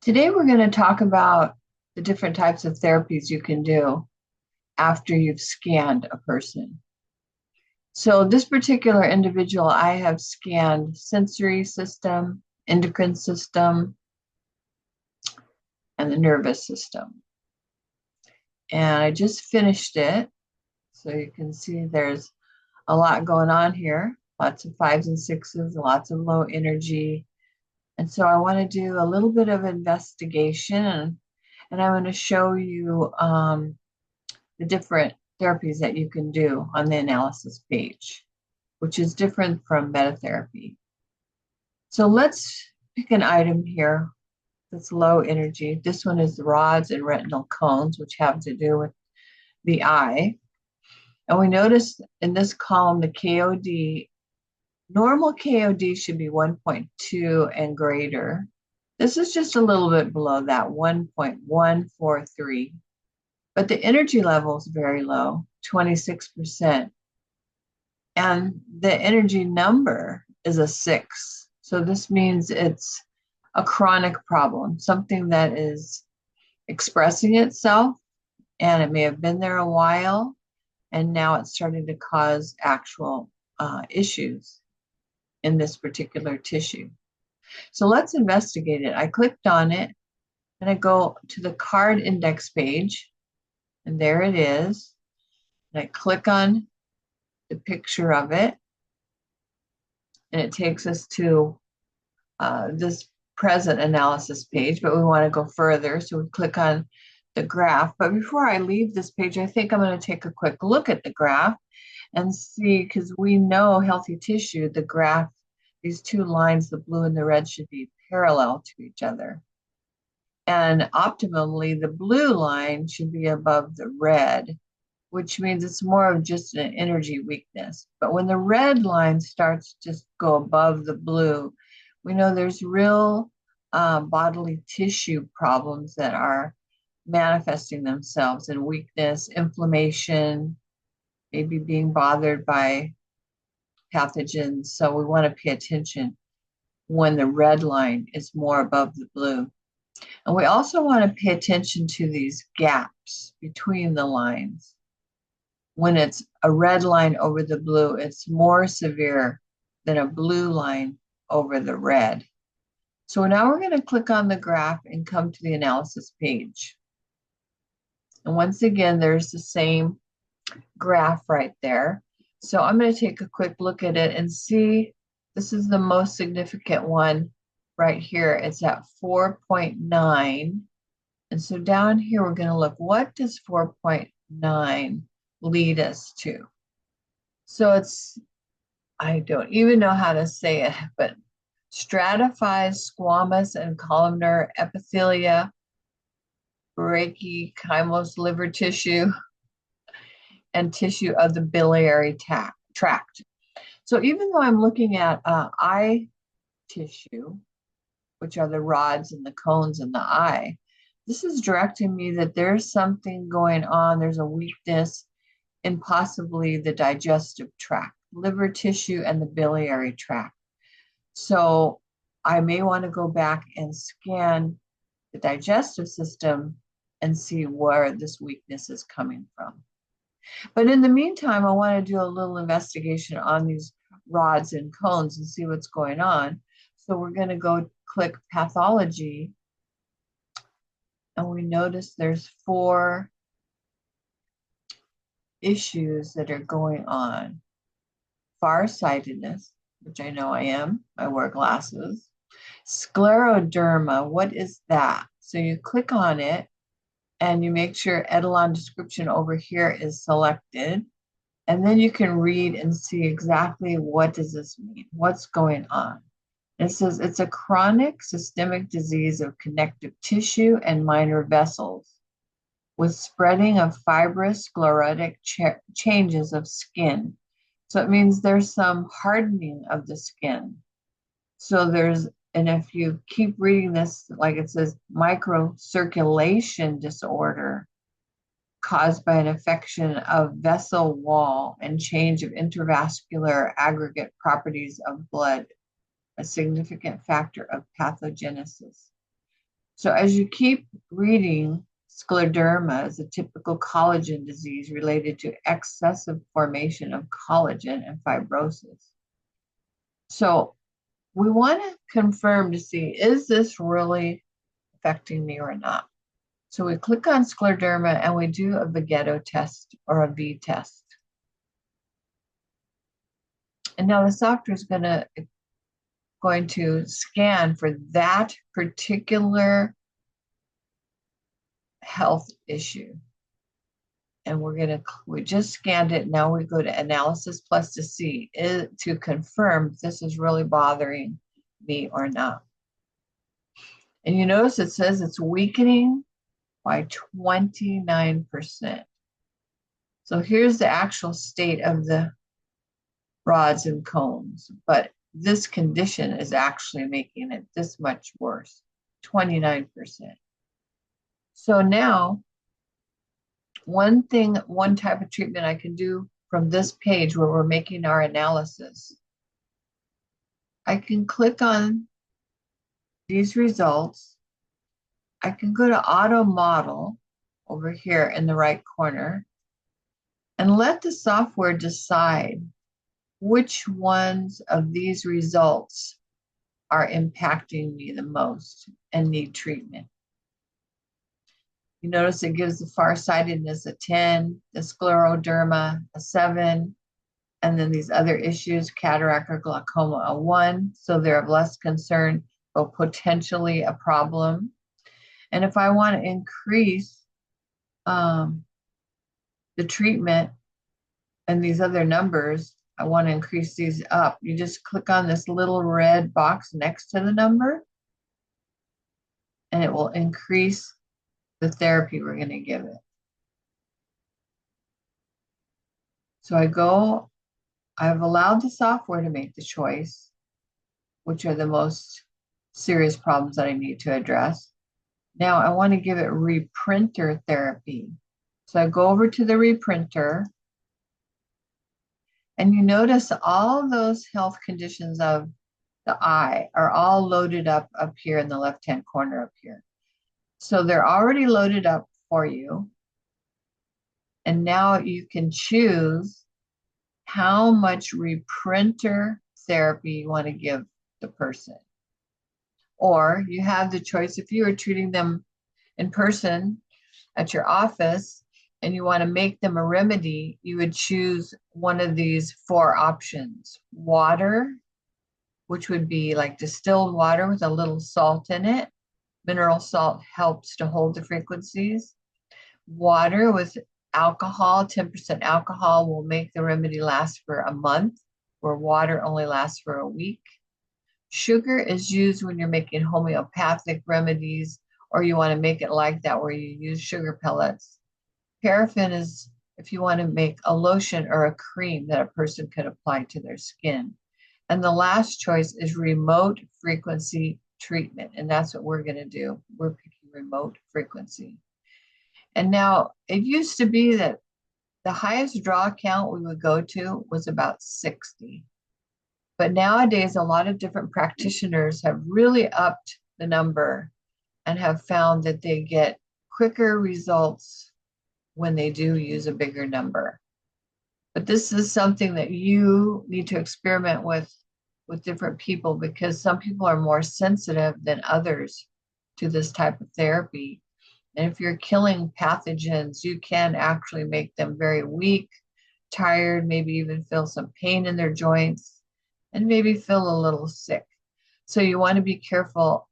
Today, we're going to talk about the different types of therapies you can do after you've scanned a person. So, this particular individual, I have scanned sensory system, endocrine system, and the nervous system. And I just finished it. So, you can see there's a lot going on here, lots of fives and sixes, lots of low energy. And so, I want to do a little bit of investigation and I'm going to show you the different therapies that you can do on the analysis page, which is different from metatherapy. So let's pick an item here that's low energy. This one is the rods and retinal cones, which have to do with the eye. And we notice in this column, the KOD, normal KOD should be 1.2 and greater. This is just a little bit below that, 1.143. But the energy level is very low, 26%. And the energy number is a 6. So this means it's a chronic problem, something that is expressing itself, and it may have been there a while, and now it's starting to cause actual issues in this particular tissue. So let's investigate it. I clicked on it, and I go to the card index page, and there it is. And I click on the picture of it, and it takes us to this present analysis page, but we want to go further, so we click on the graph. But before I leave this page, I think I'm going to take a quick look at the graph and see, because we know healthy tissue, the graph, these two lines, the blue and the red, should be parallel to each other. And optimally, the blue line should be above the red, which means it's more of just an energy weakness. But when the red line starts to go above the blue, we know there's real bodily tissue problems that are manifesting themselves in weakness, inflammation, maybe being bothered by pathogens. So we want to pay attention when the red line is more above the blue. And we also want to pay attention to these gaps between the lines. When it's a red line over the blue, it's more severe than a blue line over the red. So now we're going to click on the graph and come to the analysis page. And once again, there's the same graph right there. So I'm going to take a quick look at it and see, this is the most significant one right here. It's at 4.9. And so down here, we're going to look, what does 4.9 lead us to? So it's, I don't even know how to say it, but stratified squamous and columnar epithelia, brachydactyly liver tissue, and tissue of the biliary tract. So even though I'm looking at eye tissue, which are the rods and the cones in the eye, this is directing me that there's something going on. There's a weakness in possibly the digestive tract, liver tissue, and the biliary tract. So I may want to go back and scan the digestive system and see where this weakness is coming from. But in the meantime, I want to do a little investigation on these rods and cones and see what's going on. So we're going to go click pathology, and we notice there's 4 issues that are going on. Farsightedness, which I know I am, I wear glasses. Scleroderma, what is that? So you click on it and you make sure Etalon description over here is selected. And then you can read and see exactly what does this mean? What's going on? It says it's a chronic systemic disease of connective tissue and minor vessels with spreading of fibrous sclerotic changes of skin. So it means there's some hardening of the skin. So there's, and if you keep reading this, like it says, microcirculation disorder caused by an infection of vessel wall and change of intravascular aggregate properties of blood, a significant factor of pathogenesis. So as you keep reading, scleroderma is a typical collagen disease related to excessive formation of collagen and fibrosis. So we want to confirm to see, is this really affecting me or not? So we click on scleroderma and we do a Vagetto test or a V test. And now the software is going to scan for that particular health issue. And we just scanned it. Now we go to Analysis Plus to see, to confirm if this is really bothering me or not. And you notice it says it's weakening by 29%. So here's the actual state of the rods and cones, but this condition is actually making it this much worse, 29%. So now, one type of treatment I can do from this page where we're making our analysis, I can click on these results. I can go to Auto Model over here in the right corner and let the software decide which ones of these results are impacting me the most and need treatment. You notice it gives the farsightedness a 10, the scleroderma a 7, and then these other issues, cataract or glaucoma, a 1. So they're of less concern, but potentially a problem. And if I want to increase the treatment and these other numbers, I want to increase these up. You just click on this little red box next to the number, and it will increase the therapy we're going to give it. So I've allowed the software to make the choice, which are the most serious problems that I need to address. Now I want to give it reprinter therapy. So I go over to the reprinter, and you notice all those health conditions of the eye are all loaded up here in the left-hand corner up here. So they're already loaded up for you. And now you can choose how much reprinter therapy you want to give the person. Or you have the choice, if you are treating them in person at your office and you want to make them a remedy, you would choose one of these 4 options. Water, which would be like distilled water with a little salt in it. Mineral salt helps to hold the frequencies. Water with alcohol, 10% alcohol, will make the remedy last for a month, where water only lasts for a week. Sugar is used when you're making homeopathic remedies, or you want to make it like that where you use sugar pellets. Paraffin is if you want to make a lotion or a cream that a person could apply to their skin. And the last choice is remote frequency treatment, and that's what we're going to do. We're picking remote frequency. And now it used to be that the highest draw count we would go to was about 60. But nowadays, a lot of different practitioners have really upped the number and have found that they get quicker results when they do use a bigger number. But this is something that you need to experiment with different people, because some people are more sensitive than others to this type of therapy. And if you're killing pathogens, you can actually make them very weak, tired, maybe even feel some pain in their joints, and maybe feel a little sick. So you want to be careful,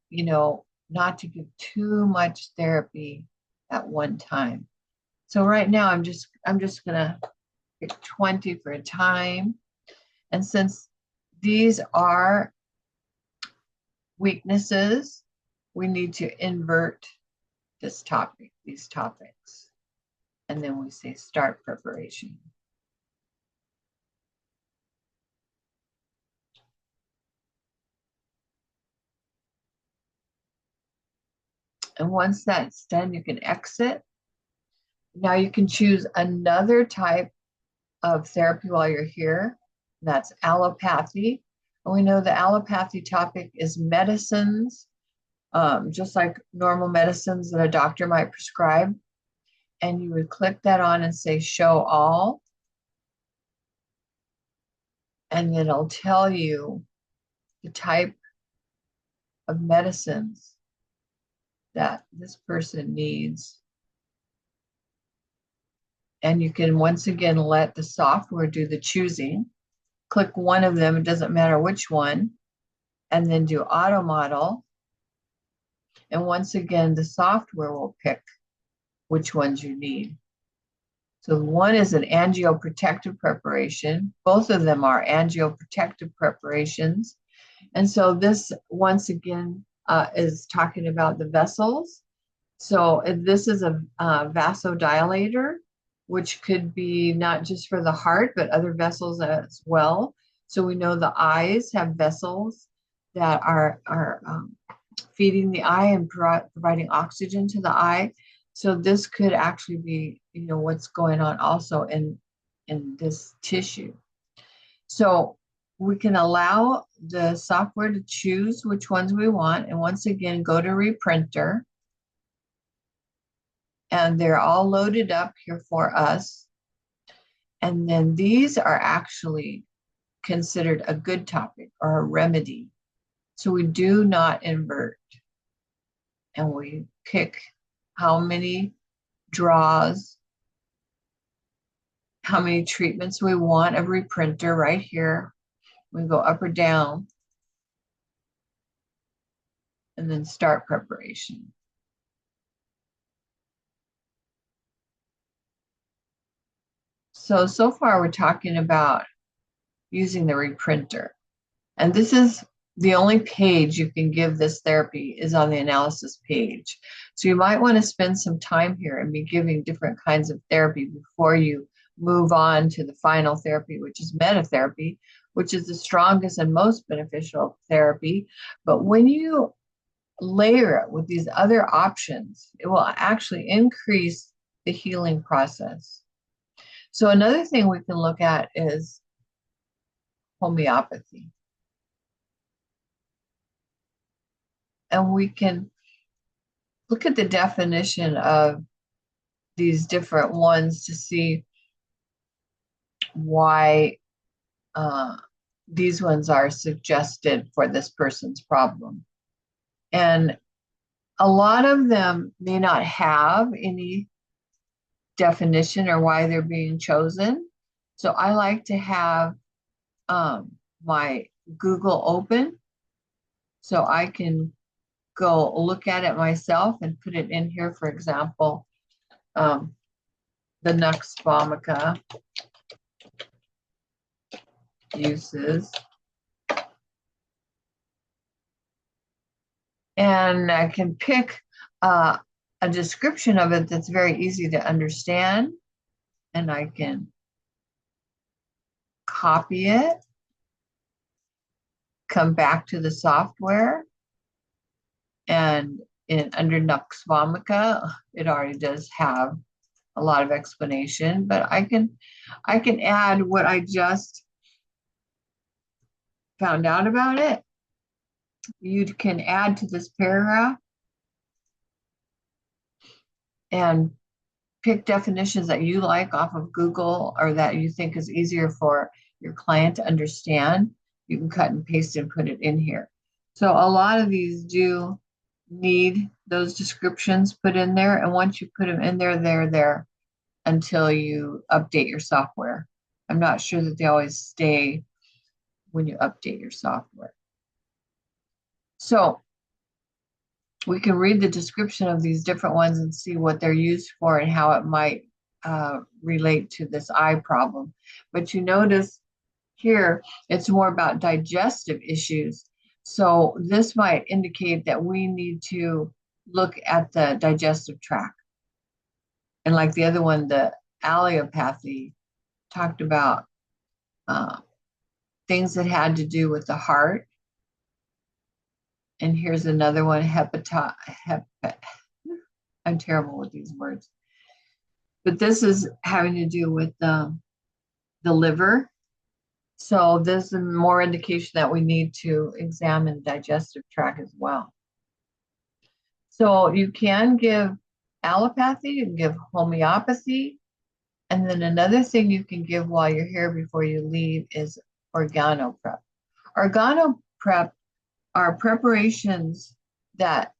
not to give too much therapy at one time. So right now, I'm just gonna pick 20 for a time. And since these are weaknesses, we need to invert these topics. And then we say start preparation. And once that's done, you can exit. Now you can choose another type of therapy while you're here. That's allopathy. And we know the allopathy topic is medicines just like normal medicines that a doctor might prescribe. And you would click that on and say show all, and then it'll tell you the type of medicines that this person needs. And you can once again let the software do the choosing. Click one of them, it doesn't matter which one, and then do auto model. And once again, the software will pick which ones you need. So one is an angioprotective preparation. Both of them are angioprotective preparations. And so this, once again, is talking about the vessels. So this is a vasodilator, which could be not just for the heart, but other vessels as well. So we know the eyes have vessels that are feeding the eye and providing oxygen to the eye. So this could actually be, what's going on also in this tissue. So we can allow the software to choose which ones we want. And once again, go to Reprinter. And they're all loaded up here for us. And then these are actually considered a good topic or a remedy. So we do not invert. And we pick how many draws, how many treatments we want of Reprinter right here. We go up or down and then start preparation. So far we're talking about using the Reprinter. And this is the only page you can give this therapy is on the analysis page. So you might want to spend some time here and be giving different kinds of therapy before you move on to the final therapy, which is metatherapy, which is the strongest and most beneficial therapy. But when you layer it with these other options, it will actually increase the healing process. So another thing we can look at is homeopathy. And we can look at the definition of these different ones to see why these ones are suggested for this person's problem. And a lot of them may not have any definition or why they're being chosen. So I like to have my Google open so I can go look at it myself and put it in here. For example, the Nux vomica uses. And I can pick a description of it that's very easy to understand. And I can copy it, come back to the software, and under Nux vomica, it already does have a lot of explanation, but I can add what I just found out about it. You can add to this paragraph and pick definitions that you like off of Google or that you think is easier for your client to understand. You can cut and paste and put it in here. So a lot of these do need those descriptions put in there. And once you put them in there, they're there until you update your software. I'm not sure that they always stay when you update your software. So we can read the description of these different ones and see what they're used for and how it might relate to this eye problem. But you notice here, it's more about digestive issues. So this might indicate that we need to look at the digestive tract. And like the other one, the allopathy talked about things that had to do with the heart. And here's another one, I'm terrible with these words. But this is having to do with the liver. So this is more indication that we need to examine digestive tract as well. So you can give allopathy, you can give homeopathy, and then another thing you can give while you're here before you leave is organo prep. Organo prep are preparations that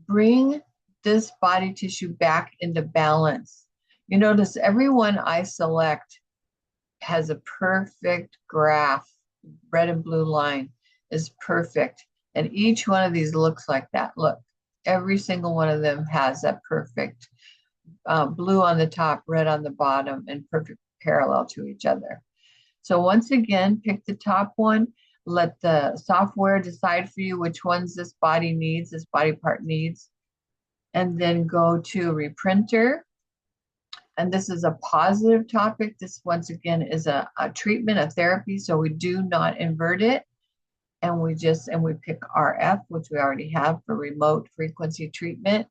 bring this body tissue back into balance. You notice every one I select has a perfect graph. Red and blue line is perfect. And each one of these looks like that. Look, every single one of them has that perfect blue on the top, red on the bottom, and perfect parallel to each other. So once again, pick the top one. Let the software decide for you which ones this body needs, this body part needs. And then go to Reprinter. And this is a positive topic. This, once again, is a treatment, a therapy. So we do not invert it. And we pick RF, which we already have for remote frequency treatment.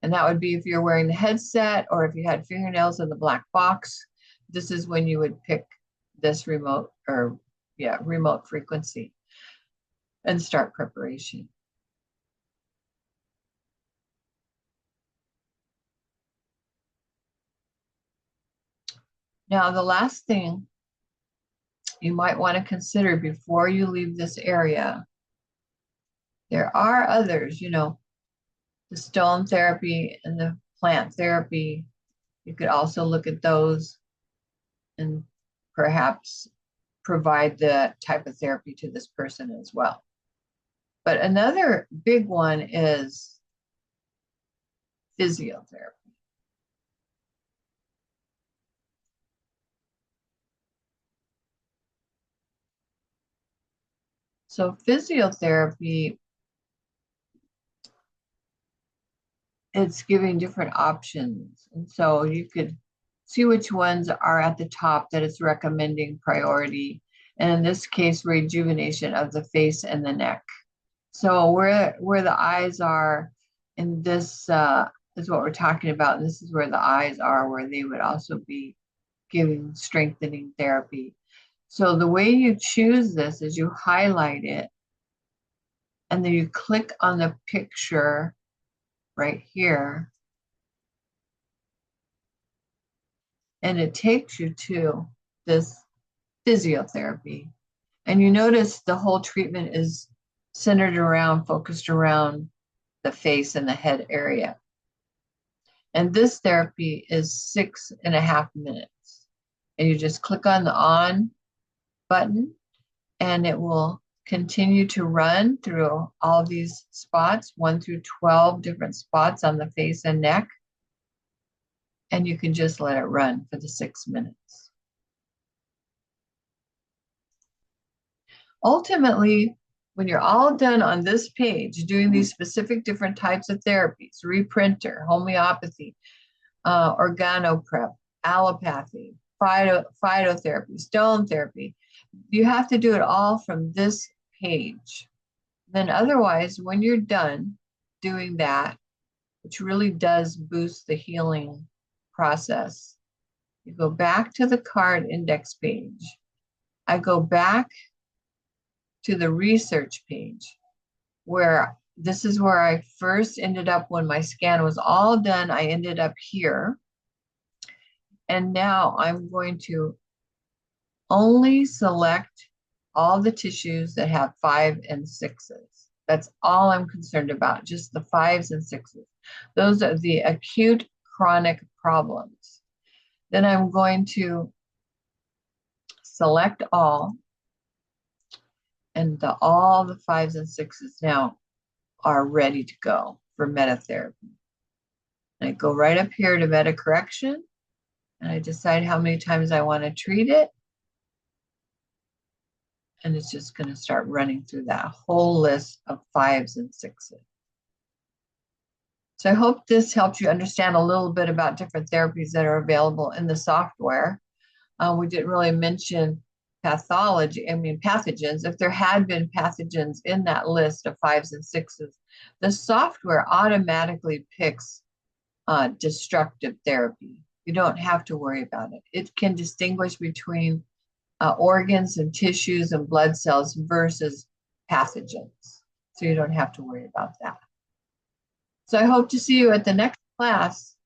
And that would be if you're wearing the headset or if you had fingernails in the black box. This is when you would pick this remote frequency and start preparation. Now, the last thing you might want to consider before you leave this area, there are others, the stone therapy and the plant therapy. You could also look at those and perhaps provide the type of therapy to this person as well. But another big one is physiotherapy. So physiotherapy, it's giving different options. And so you could see which ones are at the top that it's recommending priority. And in this case, rejuvenation of the face and the neck. So where the eyes are in this is what we're talking about. And this is where the eyes are, where they would also be giving strengthening therapy. So the way you choose this is you highlight it and then you click on the picture right here. And it takes you to this physiotherapy. And you notice the whole treatment is focused around the face and the head area. And this therapy is 6.5 minutes. And you just click on the on button and it will continue to run through all these spots, 1 through 12 different spots on the face and neck. And you can just let it run for the 6 minutes. Ultimately, when you're all done on this page, doing these specific different types of therapies, reprinter, homeopathy, organo prep, allopathy, phytotherapy, stone therapy, you have to do it all from this page. Then otherwise, when you're done doing that, which really does boost the healing process, you go back to the card index page. I go back to the research page, where this is where I first ended up when my scan was all done. I ended up here. And now I'm going to only select all the tissues that have 5 and 6s. That's all I'm concerned about, just the 5s and 6s. Those are the acute chronic problems. Then I'm going to select all, and all the 5s and 6s now are ready to go for metatherapy. And I go right up here to meta correction, and I decide how many times I want to treat it. And it's just going to start running through that whole list of 5s and 6s. So I hope this helps you understand a little bit about different therapies that are available in the software. We didn't really mention pathogens. If there had been pathogens in that list of 5s and 6s, the software automatically picks destructive therapy. You don't have to worry about it. It can distinguish between organs and tissues and blood cells versus pathogens. So you don't have to worry about that. So I hope to see you at the next class.